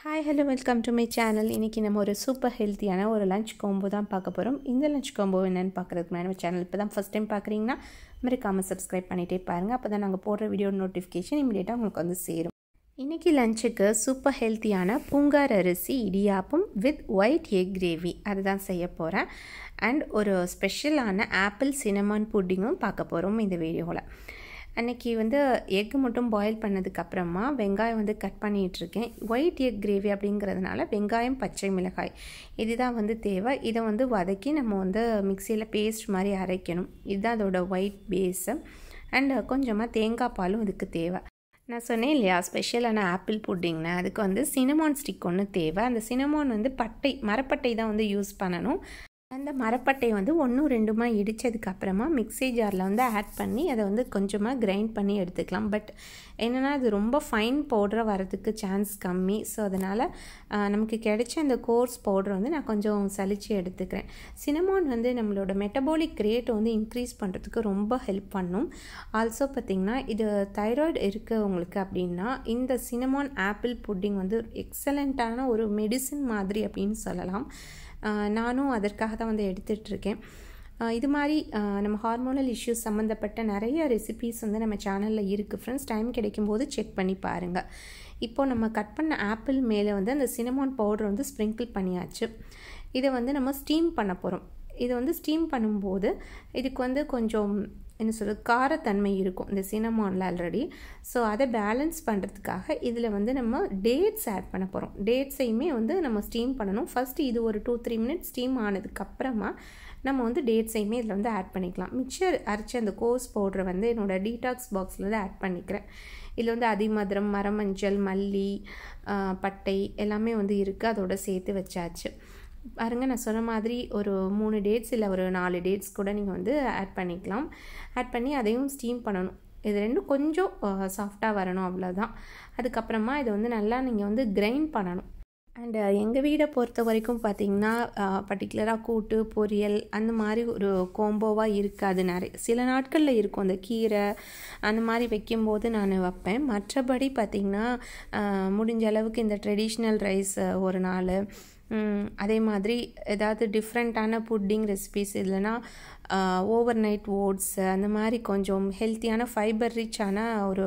Hi, hello, welcome to my channel. இன்னைக்கு நம்ம ஒரு சூப்பர் ஹெல்த்தியான ஒரு லஞ்ச் காம்போ தான் பார்க்க போகிறோம். இந்த லஞ்ச் காம்போ என்னென்னு பார்க்குறதுக்கு முன்னாடி நம்ம சேனல் இப்போ தான் ஃபஸ்ட் டைம் பார்க்குறீங்கன்னா மறக்காமல் சப்ஸ்கிரைப் பண்ணிகிட்டே பாருங்கள். அப்போ தான் நாங்கள் போடுற வீடியோ நோட்டிஃபிகேஷன் இமீடியட்டாக உங்களுக்கு வந்து சேரும். இன்றைக்கி லஞ்சுக்கு சூப்பர் ஹெல்த்தியான பூங்கார் அரிசி idiyappam with white egg gravy அதுதான் செய்ய போகிறேன். அண்ட் ஒரு ஸ்பெஷலான ஆப்பிள் சினமான் புட்டிங்கும் பார்க்க போகிறோம் இந்த வீடியோவில். அன்றைக்கி வந்து எக்கு மட்டும் பாயில் பண்ணதுக்கப்புறமா வெங்காயம் வந்து கட் பண்ணிகிட்ருக்கேன். ஒயிட் எக் கிரேவி அப்படிங்கிறதுனால வெங்காயம் பச்சை மிளகாய் இதுதான் வந்து தேவை. இதை வந்து வதக்கி நம்ம வந்து மிக்சியில் பேஸ்ட் மாதிரி அரைக்கணும். இதுதான் அதோட ஒயிட் பேஸு. அண்ட் கொஞ்சமாக தேங்காய் பாலும் இதுக்கு தேவை. நான் சொன்னேன் இல்லையா ஸ்பெஷலான ஆப்பிள் புட்டிங்னா அதுக்கு வந்து சினமான் ஸ்டிக் ஒன்று தேவை. அந்த சினமான் வந்து மரப்பட்டை தான் வந்து யூஸ் பண்ணணும். அந்த மரப்பட்டை வந்து 1-2 இடித்ததுக்கப்புறமா மிக்ஸி ஜாரில் வந்து ஆட் பண்ணி அதை வந்து கொஞ்சமாக கிரைண்ட் பண்ணி எடுத்துக்கலாம். பட் என்னென்னா அது ரொம்ப ஃபைன் பவுடராக வரதுக்கு சான்ஸ் கம்மி. ஸோ அதனால் நமக்கு கிடைச்ச அந்த கோர்ஸ் பவுடர் வந்து நான் கொஞ்சம் சலித்து எடுத்துக்கிறேன். சினமான் வந்து நம்மளோட மெட்டபாலிக் ரேட்டை வந்து இன்க்ரீஸ் பண்ணுறதுக்கு ரொம்ப ஹெல்ப் பண்ணும். ஆல்சோ பார்த்திங்கன்னா இது தைராய்டு இருக்குது உங்களுக்கு அப்படின்னா இந்த சினமான் ஆப்பிள் புட்டிங் வந்து எக்ஸலண்ட்டான ஒரு மெடிசின் மாதிரி அப்படின்னு சொல்லலாம். நானும் அதற்காக தான் வந்து எடுத்துகிட்ருக்கேன். இது மாதிரி நம்ம ஹார்மோனல் இஷ்யூஸ் சம்மந்தப்பட்ட நிறைய ரெசிபீஸ் வந்து நம்ம சேனலில் இருக்குது ஃப்ரெண்ட்ஸ். டைம் கிடைக்கும்போது செக் பண்ணி பாருங்கள். இப்போது நம்ம கட் பண்ண ஆப்பிள் மேலே வந்து அந்த சினமான் பவுடர் வந்து ஸ்ப்ரிங்கிள் பண்ணியாச்சு. இதை வந்து நம்ம ஸ்டீம் பண்ண போகிறோம். இதை வந்து ஸ்டீம் பண்ணும்போது இதுக்கு வந்து கொஞ்சம் என்ன சொல்கிறது காரத்தன்மை இருக்கும் இந்த சினமானில் ஆல்ரெடி. ஸோ அதை பேலன்ஸ் பண்ணுறதுக்காக இதில் வந்து நம்ம டேட்ஸ் ஆட் பண்ண போகிறோம். டேட்ஸையுமே வந்து நம்ம ஸ்டீம் பண்ணணும். ஃபஸ்ட்டு இது ஒரு 2-3 மினிட்ஸ் ஸ்டீம் ஆனதுக்கப்புறமா நம்ம வந்து டேட்ஸையுமே இதில் வந்து ஆட் பண்ணிக்கலாம். மிக்சர் அரைச்ச அந்த கோஸ் பவுடரை வந்து என்னோடய டீடாக்ஸ் பாக்ஸில் வந்து ஆட் பண்ணிக்கிறேன். இதில் வந்து அதிமதுரம், மரமஞ்சள், மல்லி, பட்டை எல்லாமே வந்து இருக்குது. அதோட சேர்த்து வச்சாச்சு பாருங்க. நான் சொன்ன மாதிரி ஒரு 3 டேட்ஸ் இல்லை ஒரு 4 டேட்ஸ் கூட நீங்கள் வந்து ஆட் பண்ணிக்கலாம். ஆட் பண்ணி அதையும் ஸ்டீம் பண்ணணும். இது ரெண்டும் கொஞ்சம் சாஃப்டாக வரணும், அவ்வளோதான். அதுக்கப்புறமா இதை வந்து நல்லா நீங்கள் வந்து கிரைண்ட் பண்ணணும். அண்டு எங்கள் வீடை பொறுத்த வரைக்கும் பார்த்திங்கன்னா பர்டிகுலராக கூட்டு பொரியல் அந்த மாதிரி ஒரு கோம்போவாக இருக்காது. சில நாட்களில் இருக்கும் அந்த கீரை அந்த மாதிரி வைக்கும்போது நான் வைப்பேன். மற்றபடி பார்த்திங்கன்னா முடிஞ்ச அளவுக்கு இந்த ட்ரெடிஷ்னல் ரைஸ் ஒரு நாள், அதே மாதிரி ஏதாவது டிஃப்ரெண்ட்டான புட்டிங் ரெசிபீஸ் இல்லைன்னா ஓவர் நைட் ஓட்ஸ் அந்த மாதிரி கொஞ்சம் ஹெல்த்தியான ஃபைபர் ரிச்சான ஒரு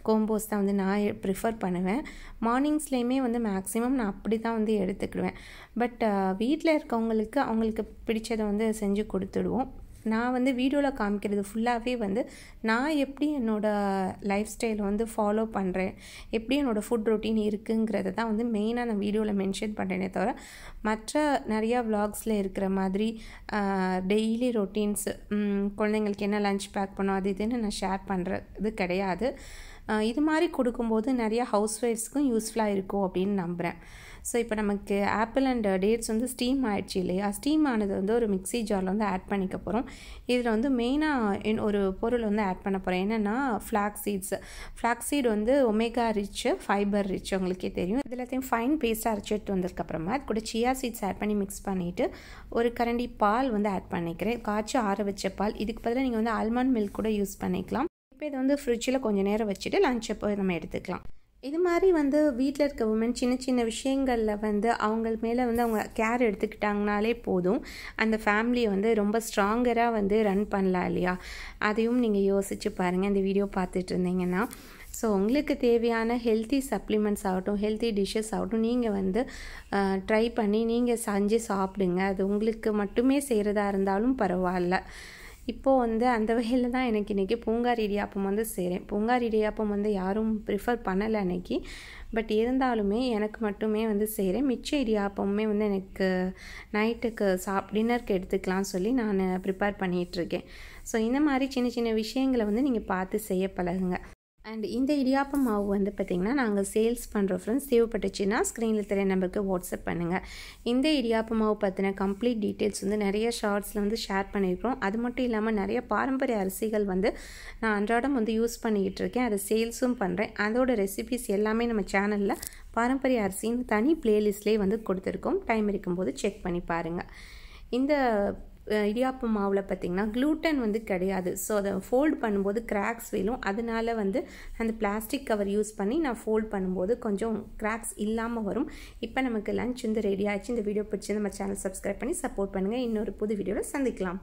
கோம்போஸ் தான் வந்து நான் ப்ரிஃபர் பண்ணுவேன். மார்னிங்ஸ்லேயுமே வந்து மேக்ஸிமம் நான் அப்படி தான் வந்து எடுத்துக்கிடுவேன். பட் வீட்டில் இருக்கவங்களுக்கு அவங்களுக்கு பிடிச்சதை வந்து செஞ்சு கொடுத்துடுவோம். நான் வந்து வீடியோவில் காமிக்கிறது ஃபுல்லாகவே வந்து நான் எப்படி என்னோடய லைஃப் ஸ்டைலை வந்து ஃபாலோ பண்ணுறேன், எப்படி என்னோடய ஃபுட் ரொட்டீன் இருக்குங்கிறத தான் வந்து மெயினாக நான் வீடியோவில் மென்ஷன் பண்ணுறேனே தவிர மற்ற நிறையா விலாக்ஸில் இருக்கிற மாதிரி டெய்லி ரொட்டீன்ஸ் குழந்தைங்களுக்கு என்ன லஞ்ச் பேக் பண்ணோம் அது இதுன்னு நான் ஷேர் பண்ணுறது கிடையாது. இது மாதிரி கொடுக்கும்போது நிறையா ஹவுஸ் ஒய்ஃப்ஸ்க்கும் யூஸ்ஃபுல்லாக இருக்கும் அப்படின்னு நம்புகிறேன். ஸோ இப்போ நமக்கு ஆப்பிள் அண்ட் டேட்ஸ் வந்து ஸ்டீம் ஆகிடுச்சு இல்லையா, ஸ்டீம் ஆனது வந்து ஒரு மிக்ஸி ஜாரில் வந்து ஆட் பண்ணிக்க போகிறோம். இதில் வந்து மெயினாக ஒரு பொருள் வந்து ஆட் பண்ண போகிறேன். என்னென்னா ஃப்ளாக்ஸ் சீட் வந்து ஒமேகா ரிச்சு, ஃபைபர் ரிச் உங்களுக்கே தெரியும். எல்லாத்தையும் ஃபைன் பேஸ்ட்டாக அரைச்சி எடுத்து வந்ததுக்கப்புறமா அது கூட சியா சீட்ஸ் ஆட் பண்ணி மிக்ஸ் பண்ணிவிட்டு ஒரு கரண்டி பால் வந்து ஆட் பண்ணிக்கிறேன். காய்ச்சி ஆற வச்ச பால். இதுக்கு பதிலாக நீங்கள் வந்து ஆல்மண்ட் மில்க் கூட யூஸ் பண்ணிக்கலாம். இப்போ இதை வந்து ஃப்ரிட்ஜில் கொஞ்சம் நேரம் வச்சுட்டு லஞ்ச் அப்போ நம்ம எடுத்துக்கலாம். இது மாதிரி வந்து வீட்டில் இருக்க உமன் சின்ன சின்ன விஷயங்களில் வந்து அவங்க மேலே வந்து அவங்க கேர் எடுத்துக்கிட்டாங்கனாலே போதும், அந்த ஃபேமிலியை வந்து ரொம்ப ஸ்ட்ராங்கராக வந்து ரன் பண்ணலாம் இல்லையா. அதையும் நீங்கள் யோசித்து பாருங்கள் இந்த வீடியோ பார்த்துட்டு இருந்தீங்கன்னா. ஸோ உங்களுக்கு தேவையான ஹெல்த்தி சப்ளிமெண்ட்ஸ் ஆகட்டும், ஹெல்த்தி டிஷ்ஷஸ் ஆகட்டும் நீங்கள் வந்து ட்ரை பண்ணி நீங்கள் செஞ்சு சாப்பிடுங்க. அது உங்களுக்கு மட்டுமே செய்கிறதா இருந்தாலும் பரவாயில்ல. இப்போது வந்து அந்த வகையில் தான் எனக்கு இன்றைக்கி பூங்கார் இடியாப்பம் வந்து செய்கிறேன். பூங்கார் இடியாப்பம் வந்து யாரும் ப்ரிஃபர் பண்ணலை அன்றைக்கி. பட் இருந்தாலுமே எனக்கு மட்டுமே வந்து செய்கிறேன். மிச்ச இடியாப்பமுமே வந்து எனக்கு நைட்டுக்கு டின்னருக்கு எடுத்துக்கலாம்னு சொல்லி நான் ப்ரிப்பேர் பண்ணிகிட்ருக்கேன். ஸோ இந்த மாதிரி சின்ன சின்ன விஷயங்களை வந்து நீங்கள் பார்த்து செய்ய பழகுங்க. அண்ட் இந்த இடியாப்பம் மாவு வந்து பார்த்திங்கன்னா நாங்கள் சேல்ஸ் பண்ணுறோம் ஃப்ரெண்ட்ஸ். தேவைப்பட்டுச்சுன்னா ஸ்க்ரீனில் தெரிய நம்பருக்கு வாட்ஸ்அப் பண்ணுங்கள். இந்த இடியாப்பம் மாவு பற்றின கம்ப்ளீட் டீட்டெயில்ஸ் வந்து நிறைய ஷார்ட்ஸில் வந்து ஷேர் பண்ணியிருக்கிறோம். அது மட்டும் இல்லாமல் நிறைய பாரம்பரிய அரிசிகள் வந்து நான் அன்றாடம் வந்து யூஸ் பண்ணிக்கிட்டு இருக்கேன். அதை சேல்ஸும் பண்ணுறேன். அதோட ரெசிபிஸ் எல்லாமே நம்ம சேனலில் பாரம்பரிய அரிசின்னு தனி பிளேலிஸ்ட்லேயே வந்து கொடுத்துருக்கோம். டைம் இருக்கும்போது செக் பண்ணி பாருங்கள். இந்த இடியாப்பம் மாவில் பார்த்திங்கன்னா க்ளூட்டன் வந்து கிடையாது. ஸோ அதை ஃபோல்ட் பண்ணும்போது கிராக்ஸ் விழும். அதனால வந்து அந்த பிளாஸ்டிக் கவர் யூஸ் பண்ணி நான் ஃபோல்ட் பண்ணும்போது கொஞ்சம் கிராக்ஸ் இல்லாமல் வரும். இப்போ நமக்கு லஞ்ச் வந்து ரெடி ஆகிடுச்சு. இந்த வீடியோ பிடிச்சி நம்ம சேனல் சப்ஸ்கிரைப் பண்ணி சப்போர்ட் பண்ணுங்கள். இன்னொரு புது வீடியோவில் சந்திக்கலாம்.